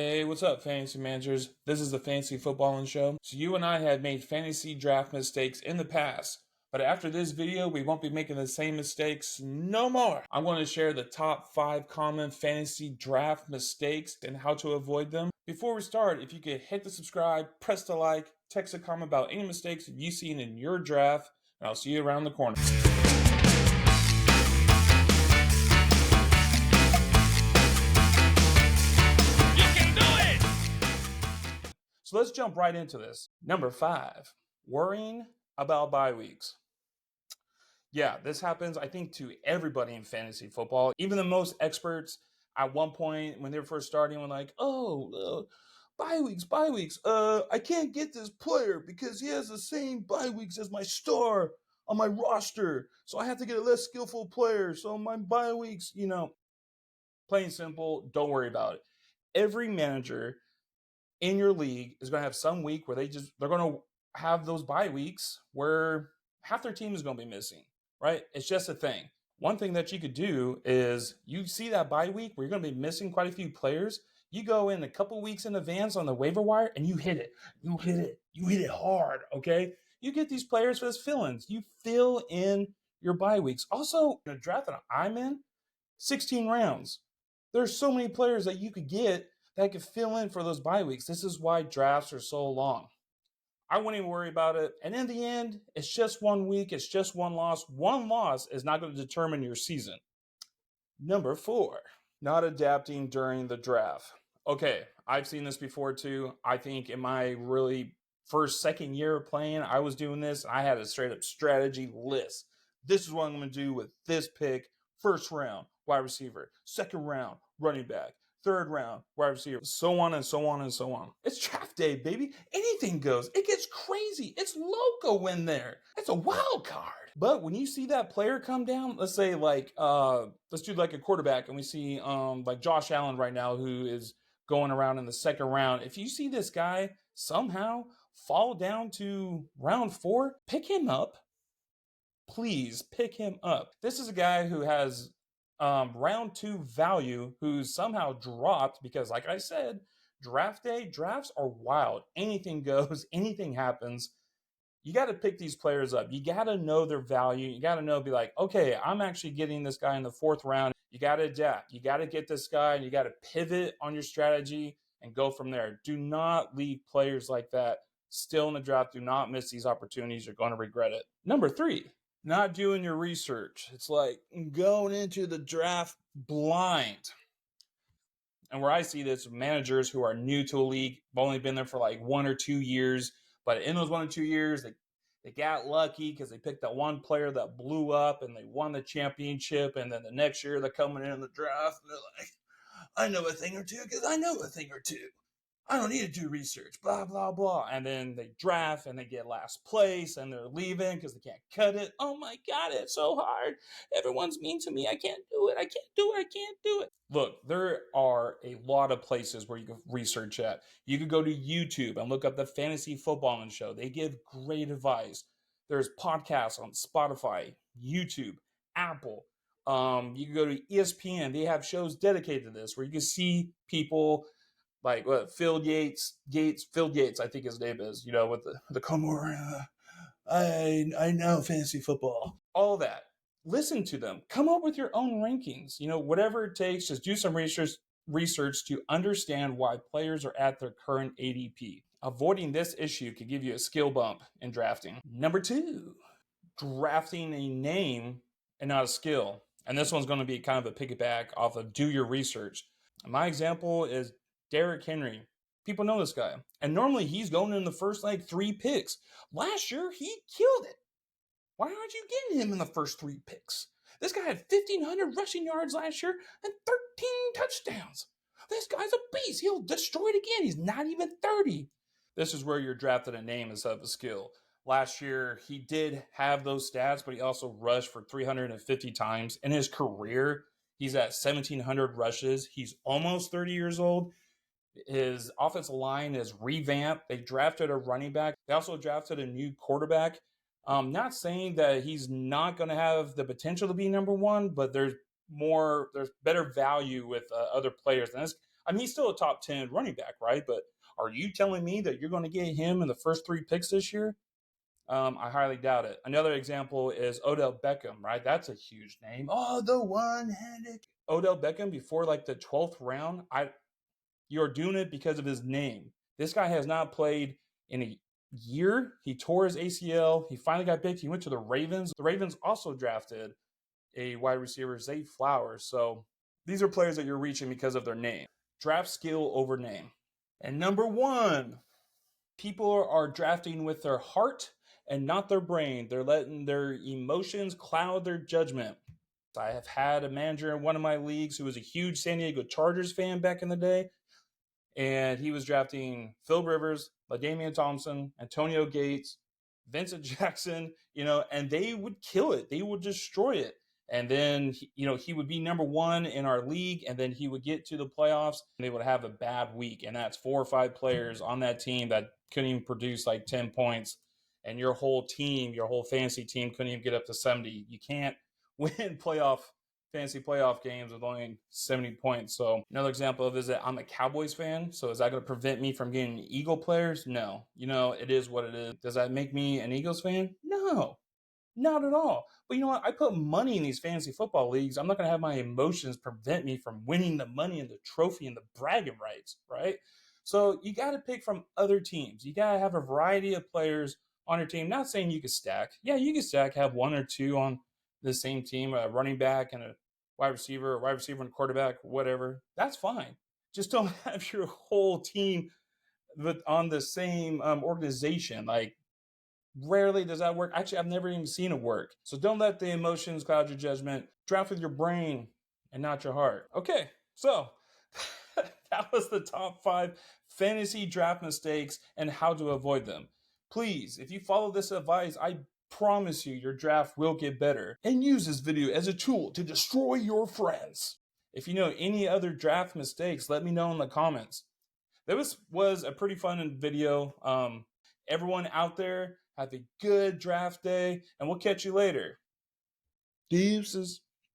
Hey, what's up, fantasy managers? This is the Fantasy Footballing Show. So you and I have made fantasy draft mistakes in the past, but after this video, we won't be making the same mistakes no more. I'm going to share the top 5 common fantasy draft mistakes and how to avoid them. Before we start, if you could hit the subscribe, press the like, text a comment about any mistakes you've seen in your draft, and I'll see you around the corner. So let's jump right into this. Number 5, worrying about bye weeks. Yeah, this happens, I think, to everybody in fantasy football. Even the most experts at one point when they were first starting were like, bye weeks, bye weeks. I can't get this player because he has the same bye weeks as my star on my roster. So I have to get a less skillful player. So my bye weeks, plain simple, don't worry about it. Every manager in your league is going to have some week where they're going to have those bye weeks where half their team is going to be missing, right? It's just a thing. One thing that you could do is you see that bye week where you're going to be missing quite a few players. You go in a couple weeks in advance on the waiver wire and you hit it. You hit it hard, okay? You get these players as fill-ins. You fill in your bye weeks. Also, in a draft that I'm in, 16 rounds. There's so many players that you could get that could fill in for those bye weeks. This is why drafts are so long. I wouldn't even worry about it. And in the end, it's just 1 week. It's just one loss. One loss is not going to determine your season. Number 4, not adapting during the draft. Okay, I've seen this before too. I think in my really second year of playing, I was doing this. I had a straight up strategy list. This is what I'm going to do with this pick. First round, wide receiver. Second round, running back. Third round, wide receiver. So on and so on and so on. It's draft day, baby. Anything goes. It gets crazy. It's loco in there. It's a wild card. But when you see that player come down, let's say let's do like a quarterback, and we see like Josh Allen right now, who is going around in the second round. If you see this guy somehow fall down to round 4, pick him up. Please pick him up. This is a guy who has round 2 value, who's somehow dropped because, like I said, draft day, drafts are wild. Anything goes, anything happens. You got to pick these players up. You got to know their value. You got to know, be like, okay, I'm actually getting this guy in the 4th round. You got to adapt. You got to get this guy, and you got to pivot on your strategy and go from there. Do not leave players like that still in the draft. Do not miss these opportunities. You're going to regret it. Number 3, not doing your research. It's like going into the draft blind. And where I see this, managers who are new to a league, have only been there for like 1 or 2 years, but in those 1 or 2 years, they got lucky because they picked that one player that blew up and they won the championship. And then the next year they're coming in the draft and they're like, I know a thing or two because I know a thing or two. I don't need to do research, blah, blah, blah. And then they draft and they get last place and they're leaving because they can't cut it. Oh my God, it's so hard. Everyone's mean to me. I can't do it. I can't do it. I can't do it. Look, there are a lot of places where you can research at. You could go to YouTube and look up the Fantasy Footballing Show. They give great advice. There's podcasts on Spotify, YouTube, Apple. You can go to ESPN. They have shows dedicated to this where you can see people like Phil Yates, I think his name is, with the come over, I know fantasy football, all that. Listen to them. Come up with your own rankings. Whatever it takes, just do some research to understand why players are at their current ADP. Avoiding this issue could give you a skill bump in drafting. Number 2, drafting a name and not a skill. And this one's going to be kind of a piggyback off of do your research. My example is Derrick Henry. People know this guy. And normally he's going in the first 3 picks. Last year, he killed it. Why aren't you getting him in the first 3 picks? This guy had 1,500 rushing yards last year and 13 touchdowns. This guy's a beast. He'll destroy it again. He's not even 30. This is where you're drafted a name instead of a skill. Last year, he did have those stats, but he also rushed for 350 times. In his career, he's at 1,700 rushes. He's almost 30 years old. His offensive line is revamped. They drafted a running back. They also drafted a new quarterback. Not saying that he's not going to have the potential to be number 1, but there's better value with other players. And I mean, he's still a top 10 running back, right? But are you telling me that you're going to get him in the first 3 picks this year? I highly doubt it. Another example is Odell Beckham, right? That's a huge name. Oh, the one-handed Odell Beckham before like the 12th round. You're doing it because of his name. This guy has not played in a year. He tore his ACL. He finally got picked. He went to the Ravens. The Ravens also drafted a wide receiver, Zay Flowers. So these are players that you're reaching because of their name. Draft skill over name. And number one, people are drafting with their heart and not their brain. They're letting their emotions cloud their judgment. I have had a manager in one of my leagues who was a huge San Diego Chargers fan back in the day, and he was drafting Phil Rivers, LaDainian Thompson, Antonio Gates, Vincent Jackson, and they would kill it. They would destroy it. And then, he would be number one in our league, and then he would get to the playoffs, and they would have a bad week. And that's 4 or 5 players on that team that couldn't even produce like 10 points. And your whole team, your whole fantasy team couldn't even get up to 70. You can't win fantasy playoff games with only 70 points. So another example of this is that I'm a Cowboys fan. So is that going to prevent me from getting Eagle players? No. It is what it is. Does that make me an Eagles fan? No. Not at all. But you know what? I put money in these fantasy football leagues. I'm not going to have my emotions prevent me from winning the money and the trophy and the bragging rights, right? So you got to pick from other teams. You got to have a variety of players on your team. Not saying you can stack. Yeah, you can stack, have 1 or 2 on the same team, a running back and a wide receiver and a quarterback, whatever. That's fine. Just don't have your whole team on the same organization. Like, rarely does that work. Actually, I've never even seen it work. So don't let the emotions cloud your judgment. Draft with your brain and not your heart. Okay, so that was the top 5 fantasy draft mistakes and how to avoid them. Please, if you follow this advice, I promise you your draft will get better. And use this video as a tool to destroy your friends. If you know any other draft mistakes, let me know in the comments. This was a pretty fun video. Everyone out there, have a good draft day, and we'll catch you later. Deuces.